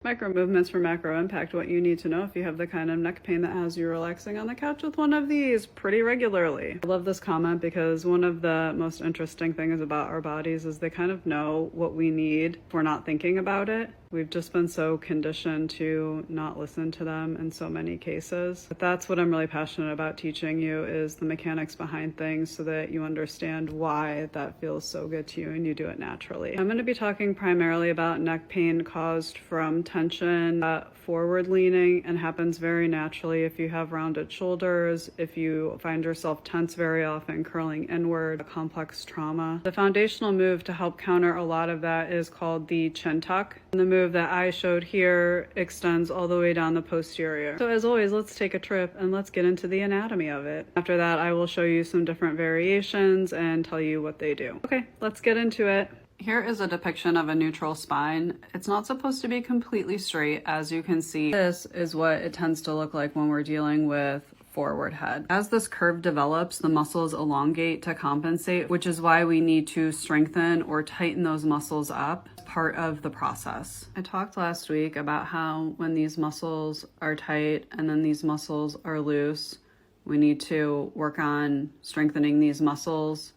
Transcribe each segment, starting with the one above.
Micro movements for macro impact. What you need to know if you have the kind of neck pain that has you relaxing on the couch with one of these pretty regularly. I love this comment because one of the most interesting things about our bodies is they kind of know what we need if we're not thinking about it. We've just been so conditioned to not listen to them in so many cases. But that's what I'm really passionate about teaching you, is the mechanics behind things so that you understand why that feels so good to you and you do it naturally. I'm going to be talking primarily about neck pain caused from tension, forward leaning, and happens very naturally if you have rounded shoulders, if you find yourself tense very often, curling inward, a complex trauma. The foundational move to help counter a lot of that is called the chin tuck. And the move that I showed here extends all the way down the posterior. So as always, let's take a trip and let's get into the anatomy of it. After that, I will show you some different variations and tell you what they do. Okay, let's get into it. Here is a depiction of a neutral spine. It's not supposed to be completely straight, as you can see. This is what it tends to look like when we're dealing with forward head. As this curve develops, the muscles elongate to compensate, which is why we need to strengthen or tighten those muscles up. It's part of the process. I talked last week about how when these muscles are tight and then these muscles are loose, we need to work on strengthening these muscles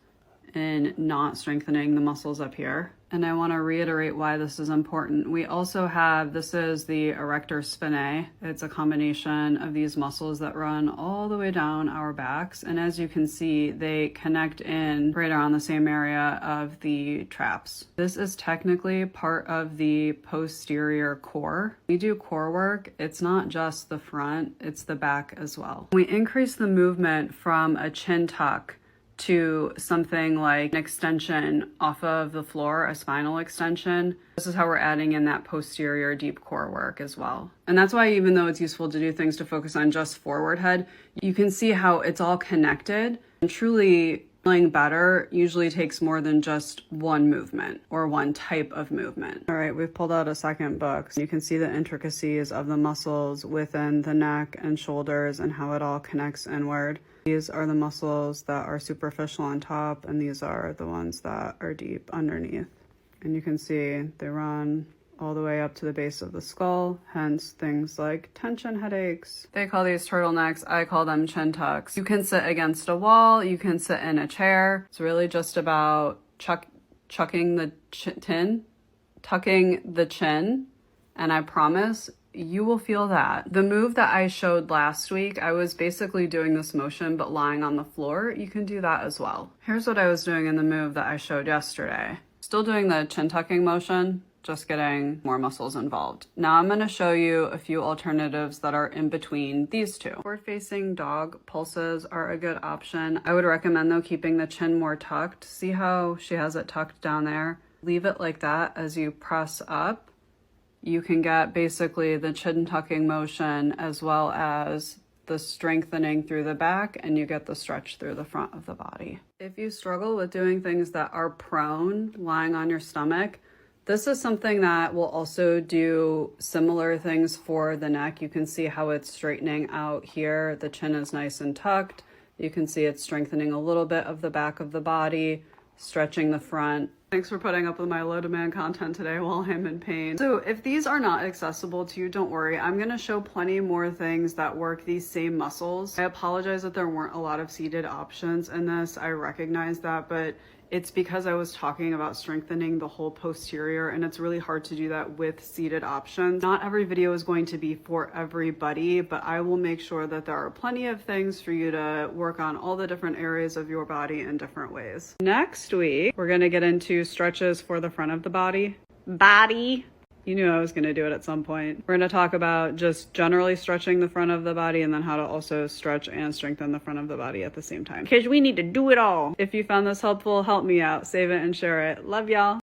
and not strengthening the muscles up here. And I want to reiterate why this is important. We also have, this is the erector spinae. It's a combination of these muscles that run all the way down our backs. And as you can see, they connect in right around the same area of the traps. This is technically part of the posterior core. We do core work. It's not just the front, it's the back as well. We increase the movement from a chin tuck to something like an extension off of the floor, a spinal extension. This is how we're adding in that posterior deep core work as well. And that's why, even though it's useful to do things to focus on just forward head, you can see how it's all connected. And truly feeling better usually takes more than just one movement or one type of movement. All right, we've pulled out a second book. You can see the intricacies of the muscles within the neck and shoulders and how it all connects inward. These are the muscles that are superficial on top, and these are the ones that are deep underneath. And you can see they run all the way up to the base of the skull, hence things like tension headaches. They call these turtlenecks, I call them chin tucks. You can sit against a wall, you can sit in a chair. It's really just about tucking the chin, and I promise you will feel that. The move that I showed last week, I was basically doing this motion but lying on the floor. You can do that as well. Here's what I was doing in the move that I showed yesterday. Still doing the chin tucking motion, just getting more muscles involved. Now I'm going to show you a few alternatives that are in between these two. Forward-facing dog pulses are a good option. I would recommend, though, keeping the chin more tucked. See how she has it tucked down there? Leave it like that. As you press up, you can get basically the chin tucking motion as well as the strengthening through the back, and you get the stretch through the front of the body. If you struggle with doing things that are prone, lying on your stomach, this is something that will also do similar things for the neck. You can see how it's straightening out here. The chin is nice and tucked. You can see it's strengthening a little bit of the back of the body, stretching the front. Thanks for putting up with my low demand content today while I'm in pain. So if these are not accessible to you, don't worry. I'm gonna show plenty more things that work these same muscles. I apologize that there weren't a lot of seated options in this. I recognize that, but it's because I was talking about strengthening the whole posterior, and it's really hard to do that with seated options. Not every video is going to be for everybody, but I will make sure that there are plenty of things for you to work on all the different areas of your body in different ways. Next week, we're gonna get into stretches for the front of the body. You knew I was going to do it at some point. We're going to talk about just generally stretching the front of the body and then how to also stretch and strengthen the front of the body at the same time, because we need to do it all. If you found this helpful, help me out. Save it and share it. Love y'all.